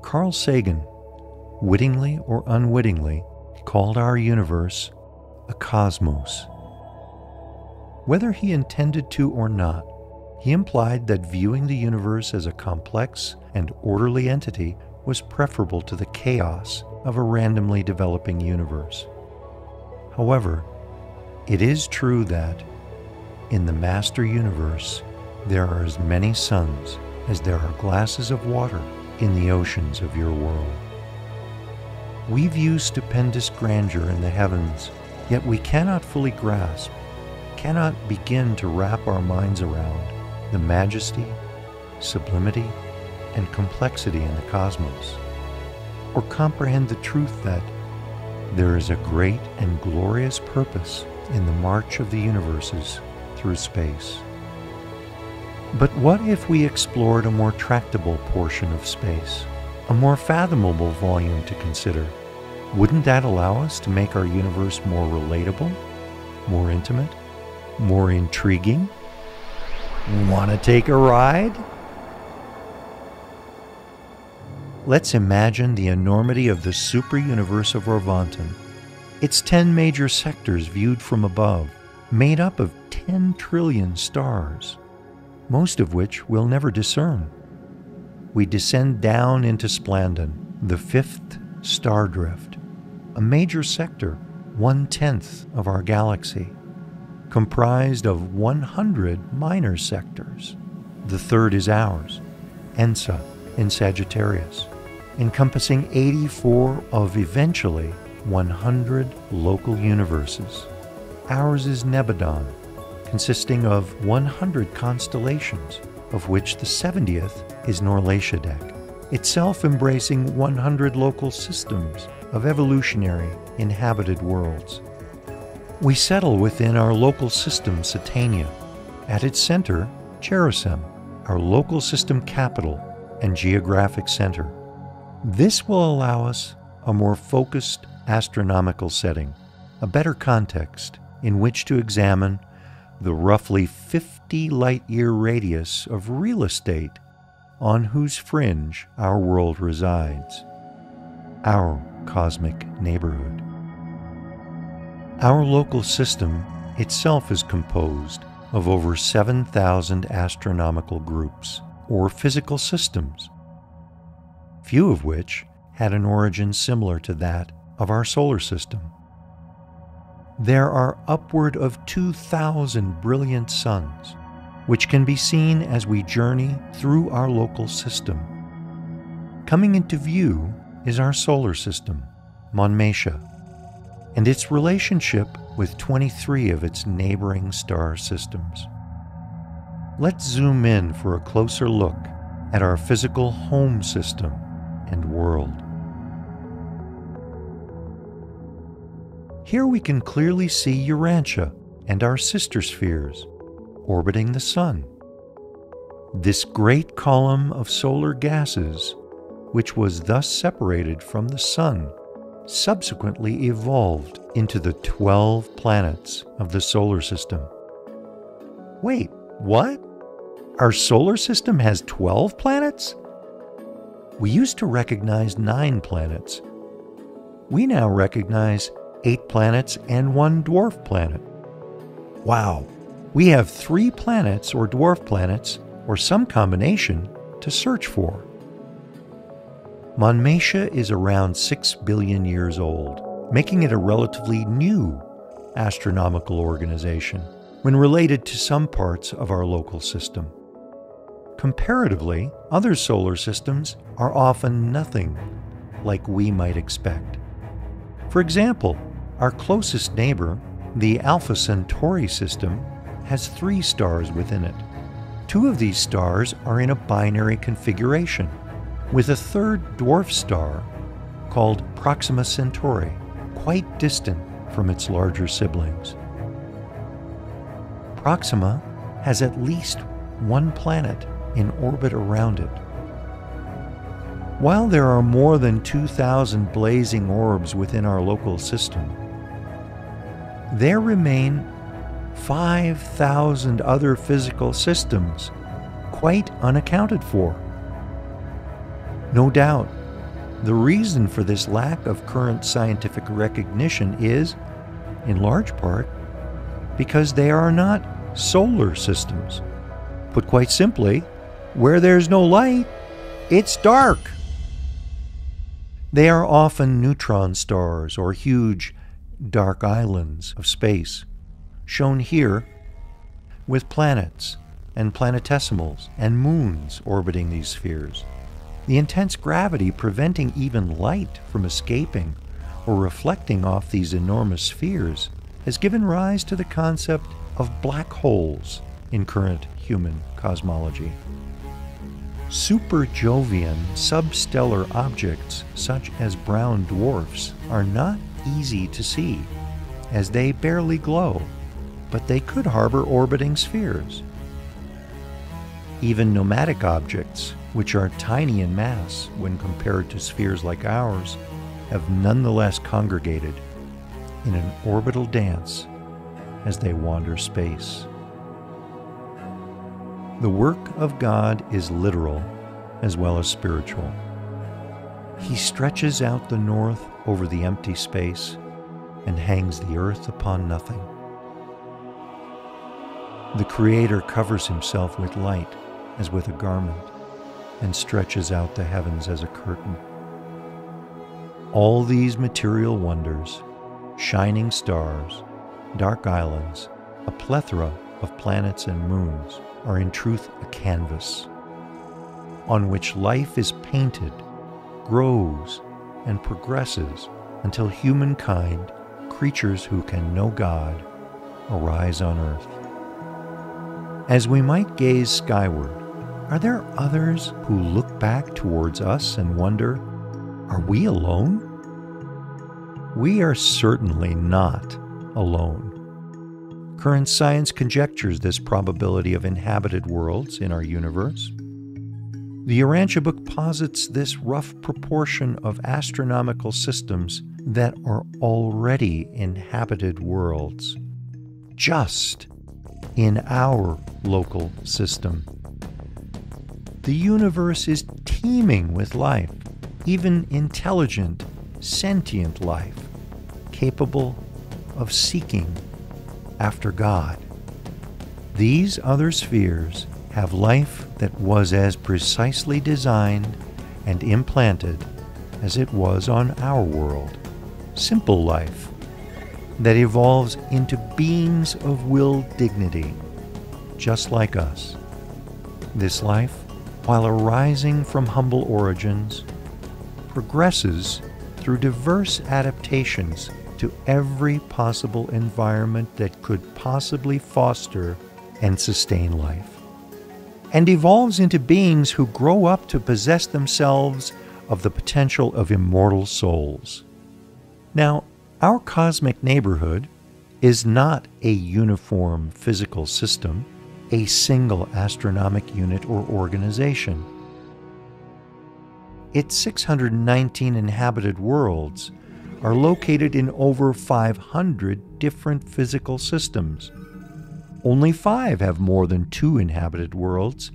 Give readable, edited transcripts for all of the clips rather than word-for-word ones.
Carl Sagan, wittingly or unwittingly, called our universe a cosmos. Whether he intended to or not, he implied that viewing the universe as a complex and orderly entity was preferable to the chaos of a randomly developing universe. However, it is true that, in the master universe, there are as many suns as there are glasses of water in the oceans of your world. We view stupendous grandeur in the heavens, yet we cannot fully grasp, cannot begin to wrap our minds around the majesty, sublimity, and complexity in the cosmos, or comprehend the truth that there is a great and glorious purpose in the march of the universes through space. But what if we explored a more tractable portion of space, a more fathomable volume to consider? Wouldn't that allow us to make our universe more relatable, more intimate, more intriguing? Want to take a ride? Let's imagine the enormity of the super-universe of Orvonton. Its 10 major sectors viewed from above, made up of 10 trillion stars, most of which we'll never discern. We descend down into Splandon, the 5th star drift, a major sector, 1/10 of our galaxy, comprised of 100 minor sectors. The third is ours, Ensa in Sagittarius, encompassing 84 of eventually 100 local universes. Ours is NEBADON, consisting of 100 constellations, of which the 70th is NORLATIADEK, itself embracing 100 local systems of evolutionary inhabited worlds. We settle within our local system SATANIA, at its center JERUSEM, our local system capital and geographic center. This will allow us a more focused astronomical setting, a better context in which to examine the roughly 50 light-year radius of real estate on whose fringe our world resides, our cosmic neighborhood. Our local system itself is composed of over 7,000 astronomical groups, or physical systems, few of which had an origin similar to that of our solar system. There are upward of 2,000 brilliant suns, which can be seen as we journey through our local system. Coming into view is our solar system, MONMATIA, and its relationship with 23 of its neighboring star systems. Let's zoom in for a closer look at our physical home system and world. Here we can clearly see Urantia and our sister spheres orbiting the Sun. This great column of solar gases, which was thus separated from the Sun, subsequently evolved into the 12 planets of the solar system. Wait, what? Our solar system has 12 planets? We used to recognize 9 planets. We now recognize 8 planets and 1 dwarf planet. Wow, we have 3 planets or dwarf planets, or some combination, to search for. MONMATIA is around 6 billion years old, making it a relatively new astronomical organization when related to some parts of our local system. Comparatively, other solar systems are often nothing like we might expect. For example, our closest neighbor, the Alpha Centauri system, has 3 stars within it. 2 of these stars are in a binary configuration, with a third dwarf star called Proxima Centauri, quite distant from its larger siblings. Proxima has at least 1 planet in orbit around it. While there are more than 2,000 blazing orbs within our local system, there remain 5,000 other physical systems quite unaccounted for. No doubt, The reason for this lack of current scientific recognition is, in large part, because they are not solar systems. Put quite simply, where there's no light, it's dark. They are often neutron stars or huge dark islands of space, shown here with planets and planetesimals and moons orbiting these spheres. The intense gravity preventing even light from escaping or reflecting off these enormous spheres has given rise to the concept of black holes in current human cosmology. Super-Jovian substellar objects such as brown dwarfs are not easy to see, as they barely glow, but they could harbor orbiting spheres. Even nomadic objects, which are tiny in mass when compared to spheres like ours, have nonetheless congregated in an orbital dance as they wander space. The work of God is literal as well as spiritual. He stretches out the north over the empty space and hangs the earth upon nothing. The Creator covers himself with light as with a garment and stretches out the heavens as a curtain. All these material wonders, shining stars, dark islands, a plethora of planets and moons, are in truth a canvas on which life is painted, grows, and progresses until humankind, creatures who can know God, arise on earth. As we might gaze skyward, are there others who look back towards us and wonder, are we alone? We are certainly not alone. Current science conjectures this probability of inhabited worlds in our universe. The Urantia book posits this rough proportion of astronomical systems that are already inhabited worlds, just in our local system. The universe is teeming with life, even intelligent, sentient life, capable of seeking after God. These other spheres have life that was as precisely designed and implanted as it was on our world. Simple life that evolves into beings of will dignity, just like us. This life, while arising from humble origins, progresses through diverse adaptations to every possible environment that could possibly foster and sustain life, and evolves into beings who grow up to possess themselves of the potential of immortal souls. Now, our cosmic neighborhood is not a uniform physical system, a single astronomic unit or organization. Its 619 inhabited worlds are located in over 500 different physical systems. Only 5 have more than 2 inhabited worlds,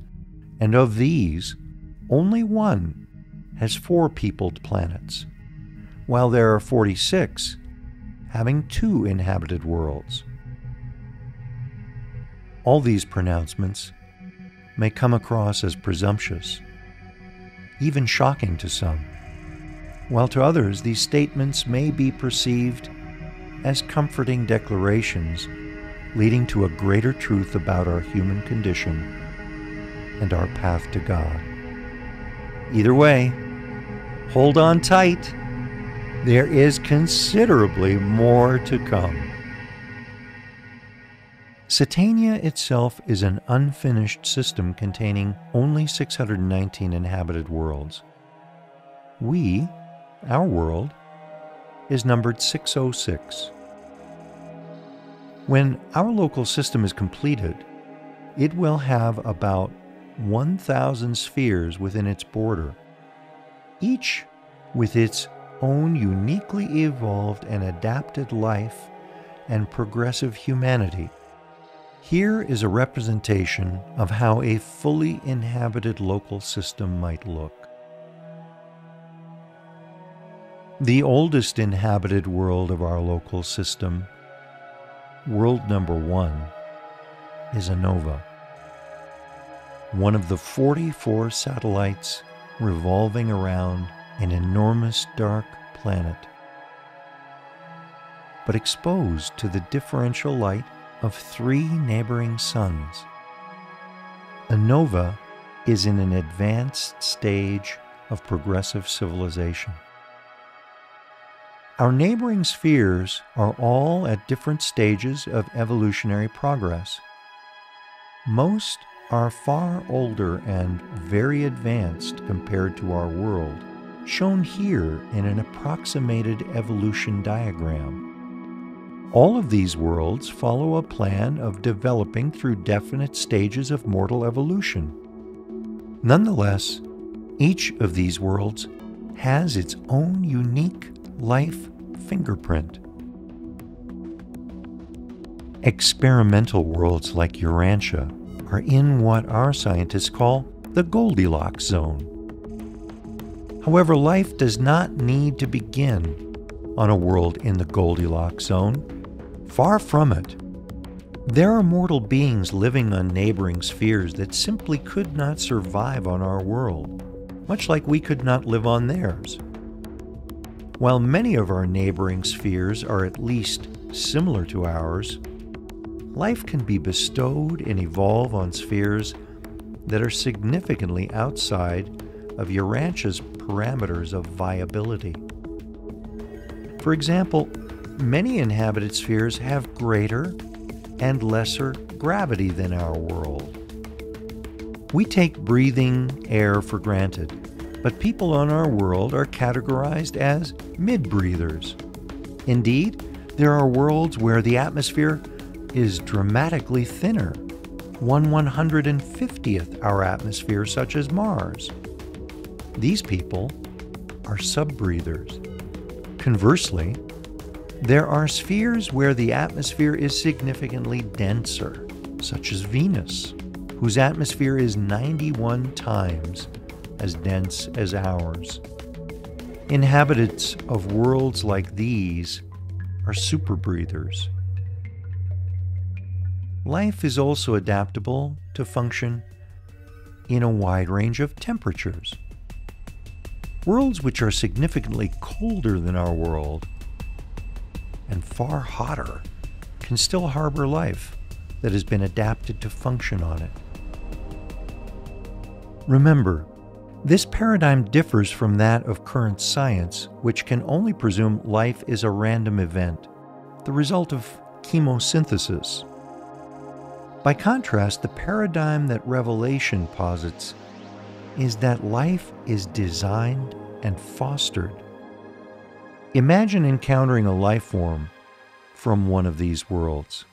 and of these, only 1 has 4 peopled planets, while there are 46 having 2 inhabited worlds. All these pronouncements may come across as presumptuous, even shocking to some, while to others these statements may be perceived as comforting declarations leading to a greater truth about our human condition and our path to God. Either way, hold on tight. There is considerably more to come. SATANIA itself is an unfinished system containing only 619 inhabited worlds. We, our world, is numbered 606. When our local system is completed, it will have about 1,000 spheres within its border, each with its own uniquely evolved and adapted life and progressive humanity. Here is a representation of how a fully inhabited local system might look. The oldest inhabited world of our local system, world number 1, is ANOVA, one of the 44 satellites revolving around an enormous dark planet, but exposed to the differential light of 3 neighboring suns. ANOVA is in an advanced stage of progressive civilization. Our neighboring spheres are all at different stages of evolutionary progress. Most are far older and very advanced compared to our world, shown here in an approximated evolution diagram. All of these worlds follow a plan of developing through definite stages of mortal evolution. Nonetheless, each of these worlds has its own unique life fingerprint. Experimental worlds like Urantia are in what our scientists call the Goldilocks zone. However, life does not need to begin on a world in the Goldilocks zone. Far from it. There are mortal beings living on neighboring spheres that simply could not survive on our world, much like we could not live on theirs. While many of our neighboring spheres are at least similar to ours, life can be bestowed and evolve on spheres that are significantly outside of Urantia's parameters of viability. For example, many inhabited spheres have greater and lesser gravity than our world. We take breathing air for granted, but people on our world are categorized as mid-breathers. Indeed, there are worlds where the atmosphere is dramatically thinner, 1/150th our atmosphere, such as Mars. These people are sub-breathers. Conversely, there are spheres where the atmosphere is significantly denser, such as Venus, whose atmosphere is 91 times as dense as ours. Inhabitants of worlds like these are super-breathers. Life is also adaptable to function in a wide range of temperatures. Worlds which are significantly colder than our world and far hotter can still harbor life that has been adapted to function on it. Remember, this paradigm differs from that of current science, which can only presume life is a random event, the result of chemosynthesis. By contrast, the paradigm that Revelation posits is that life is designed and fostered. Imagine encountering a life form from one of these worlds.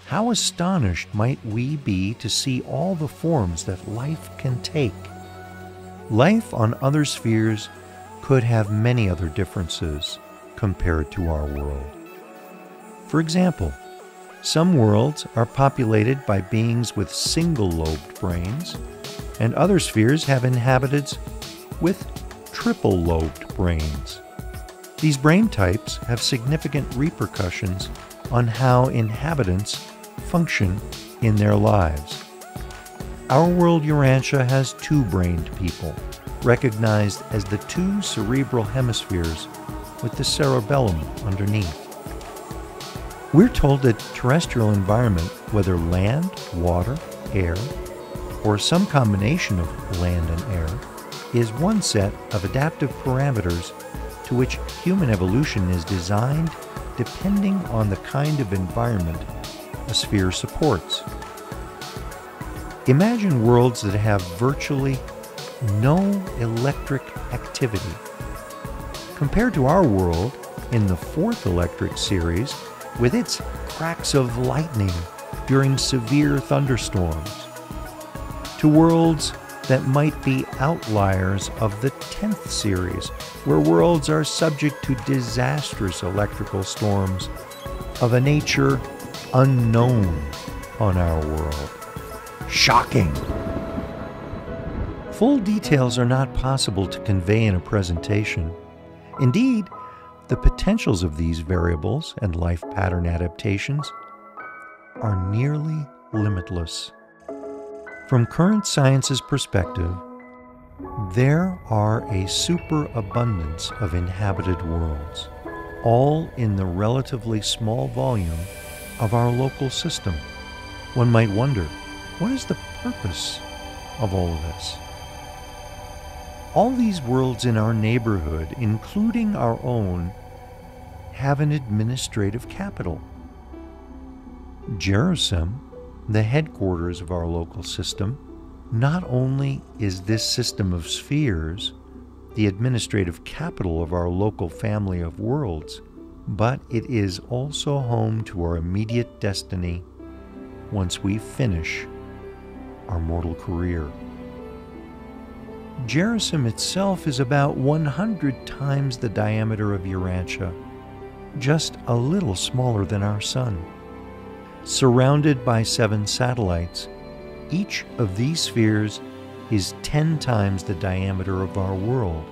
How astonished might we be to see all the forms that life can take? Life on other spheres could have many other differences compared to our world. For example, some worlds are populated by beings with single-lobed brains, and other spheres have inhabitants with triple-lobed brains. These brain types have significant repercussions on how inhabitants function in their lives. Our world Urantia has 2-brained people, recognized as the 2 cerebral hemispheres with the cerebellum underneath. We're told that terrestrial environment, whether land, water, air, or some combination of land and air, is one set of adaptive parameters to which human evolution is designed depending on the kind of environment a sphere supports. Imagine worlds that have virtually no electric activity. Compared to our world in the 4th electric series, with its cracks of lightning during severe thunderstorms, to worlds that might be outliers of the 10th series, where worlds are subject to disastrous electrical storms of a nature unknown on our world. Shocking! Full details are not possible to convey in a presentation, Indeed, the potentials of these variables and life pattern adaptations are nearly limitless. From current science's perspective, there are a superabundance of inhabited worlds, all in the relatively small volume of our local system. One might wonder, what is the purpose of all of this? All these worlds in our neighborhood, including our own, have an administrative capital. JERUSEM, the headquarters of our local system, not only is this system of spheres the administrative capital of our local family of worlds, but it is also home to our immediate destiny once we finish our mortal career. JERUSEM itself is about 100 times the diameter of Urantia, just a little smaller than our Sun. Surrounded by 7 satellites, each of these spheres is 10 times the diameter of our world,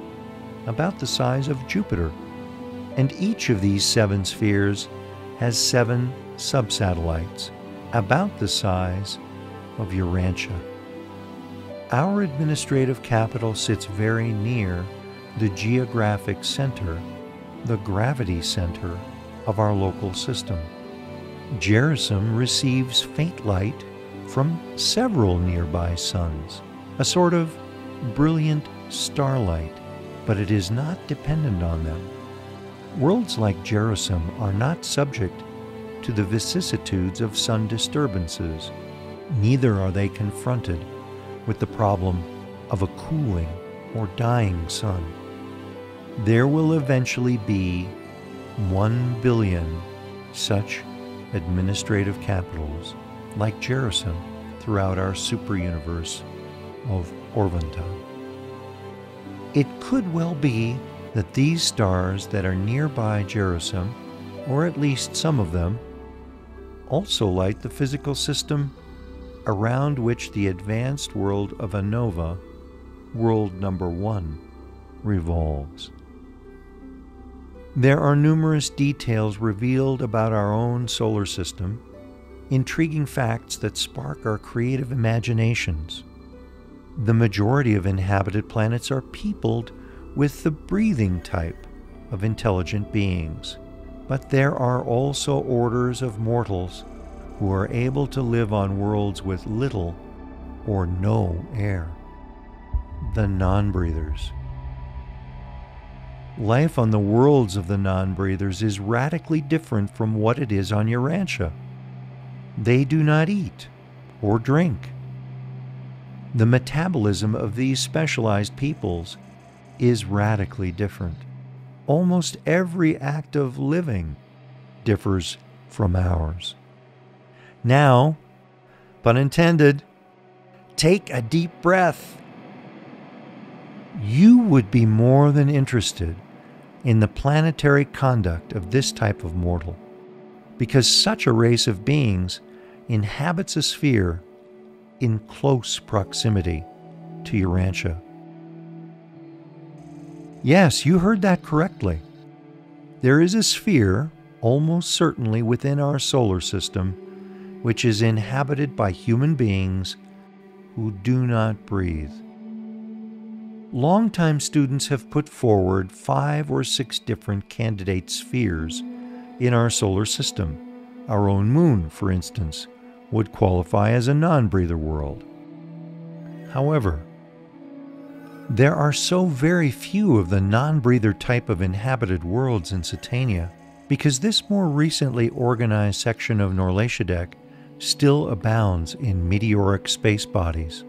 about the size of Jupiter, and each of these 7 spheres has 7 subsatellites, about the size of Urantia. Our administrative capital sits very near the geographic center, the gravity center of our local system. JERUSEM receives faint light from several nearby suns, a sort of brilliant starlight, but it is not dependent on them. Worlds like JERUSEM are not subject to the vicissitudes of sun disturbances. Neither are they confronted with the problem of a cooling or dying sun. There will eventually be 1 billion such administrative capitals like JERUSEM throughout our superuniverse of Orvonton. It could well be that these stars that are nearby JERUSEM, or at least some of them, also light the physical system around which the advanced world of ANOVA, world number 1, revolves. There are numerous details revealed about our own solar system, intriguing facts that spark our creative imaginations. The majority of inhabited planets are peopled with the breathing type of intelligent beings, but there are also orders of mortals who are able to live on worlds with little or no air, the non-breathers. Life on the worlds of the non-breathers is radically different from what it is on Urantia. They do not eat or drink. The metabolism of these specialized peoples is radically different. Almost every act of living differs from ours. Now, pun intended, take a deep breath. You would be more than interested in the planetary conduct of this type of mortal, because such a race of beings inhabits a sphere in close proximity to Urantia. Yes, you heard that correctly. There is a sphere, almost certainly within our solar system, which is inhabited by human beings who do not breathe. Longtime students have put forward 5 or 6 different candidate spheres in our solar system. Our own moon, for instance, would qualify as a non-breather world. However, there are so very few of the non-breather type of inhabited worlds in SATANIA because this more recently organized section of NORLATIADEK still abounds in meteoric space bodies.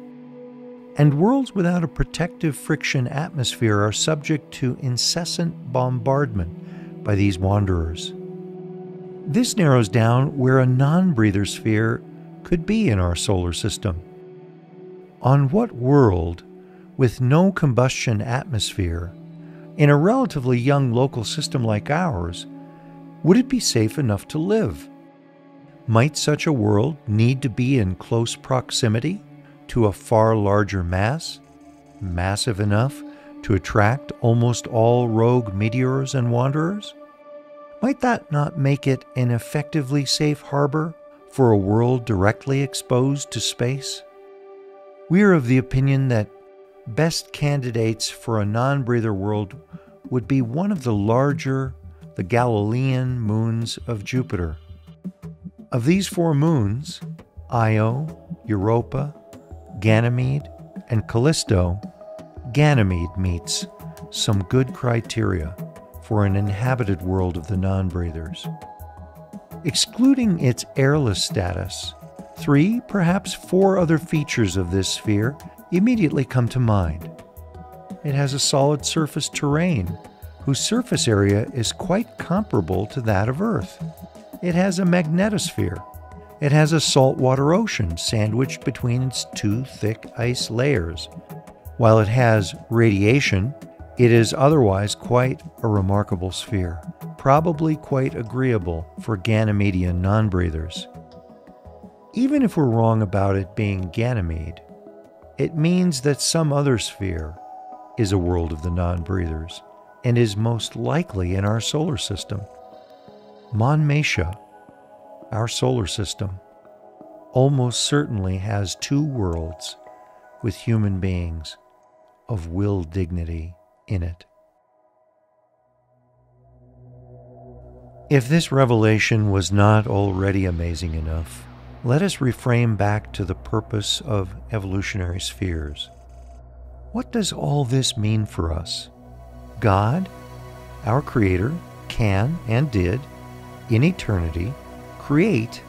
And worlds without a protective friction atmosphere are subject to incessant bombardment by these wanderers. This narrows down where a non-breather sphere could be in our solar system. On what world, with no combustion atmosphere, in a relatively young local system like ours, would it be safe enough to live? Might such a world need to be in close proximity to a far larger mass, massive enough to attract almost all rogue meteors and wanderers? Might that not make it an effectively safe harbor for a world directly exposed to space? We are of the opinion that best candidates for a non-breather world would be one of the larger, the Galilean moons of Jupiter. Of these 4 moons, Io, Europa, Ganymede, and Callisto, Ganymede meets some good criteria for an inhabited world of the non-breathers. Excluding its airless status, 3, perhaps 4 other features of this sphere immediately come to mind. It has a solid surface terrain whose surface area is quite comparable to that of Earth. It has a magnetosphere. It has a saltwater ocean sandwiched between its 2 thick ice layers. While it has radiation, it is otherwise quite a remarkable sphere, probably quite agreeable for Ganymedian non-breathers. Even if we're wrong about it being Ganymede, it means that some other sphere is a world of the non-breathers and is most likely in our solar system. MONMATIA, our solar system, almost certainly has 2 worlds with human beings of will dignity in it. If this revelation was not already amazing enough, let us reframe back to the purpose of evolutionary spheres. What does all this mean for us? God, our Creator, can and did, in eternity, create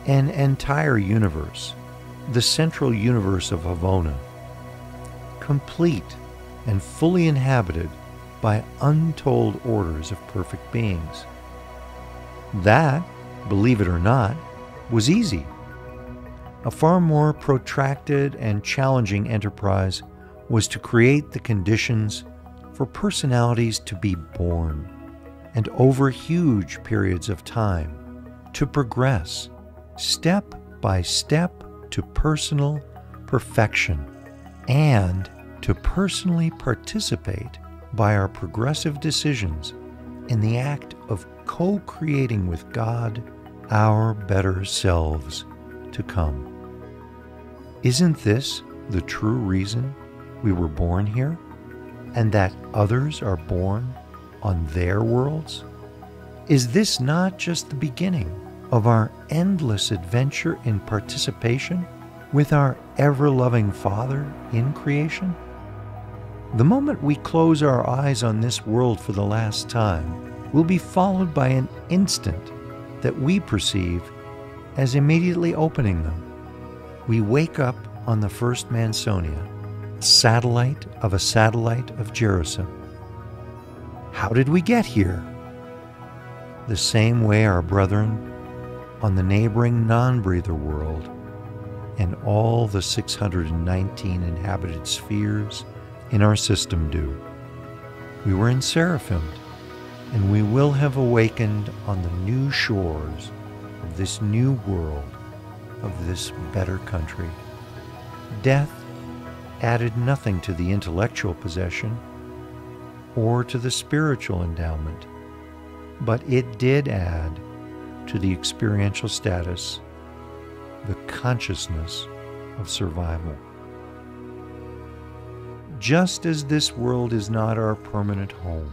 an entire universe, the central universe of Havona, complete and fully inhabited by untold orders of perfect beings. That, believe it or not, was easy. A far more protracted and challenging enterprise was to create the conditions for personalities to be born, and over huge periods of time, to progress, step by step, to personal perfection, and to personally participate by our progressive decisions in the act of co-creating with God our better selves to come. Isn't this the true reason we were born here, and that others are born on their worlds? Is this not just the beginning of our endless adventure in participation with our ever-loving Father in creation? The moment we close our eyes on this world for the last time will be followed by an instant that we perceive as immediately opening them. We wake up on the first Mansionia, satellite of a satellite of JERUSEM. How did we get here? The same way our brethren on the neighboring non-breather world and all the 619 inhabited spheres in our system do. We were enseraphimed, and we will have awakened on the new shores of this new world, of this better country. Death added nothing to the intellectual possession or to the spiritual endowment, but it did add to the experiential status, the consciousness of survival. Just as this world is not our permanent home,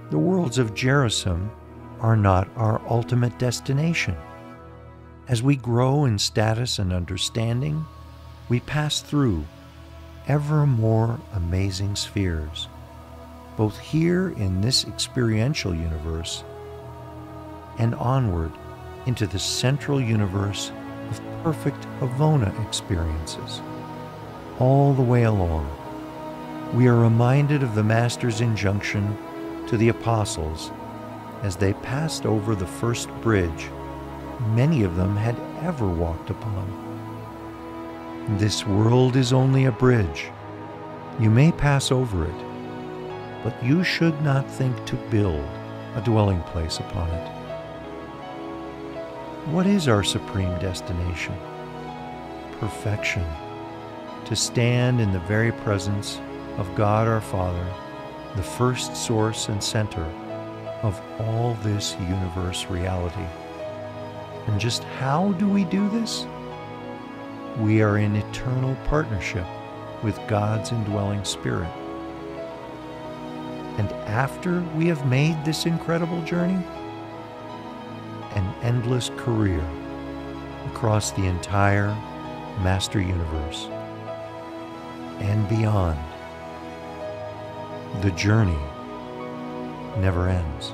the worlds of JERUSEM are not our ultimate destination. As we grow in status and understanding, we pass through ever more amazing spheres, both here in this experiential universe and onward into the central universe of perfect Havona experiences. All the way along, we are reminded of the Master's injunction to the apostles as they passed over the first bridge many of them had ever walked upon. This world is only a bridge. You may pass over it, but you should not think to build a dwelling place upon it. What is our supreme destination? Perfection. To stand in the very presence of God our Father, the first source and center of all this universe reality. And just how do we do this? We are in eternal partnership with God's indwelling Spirit. And after we have made this incredible journey, an endless career across the entire Master Universe and beyond. The journey never ends.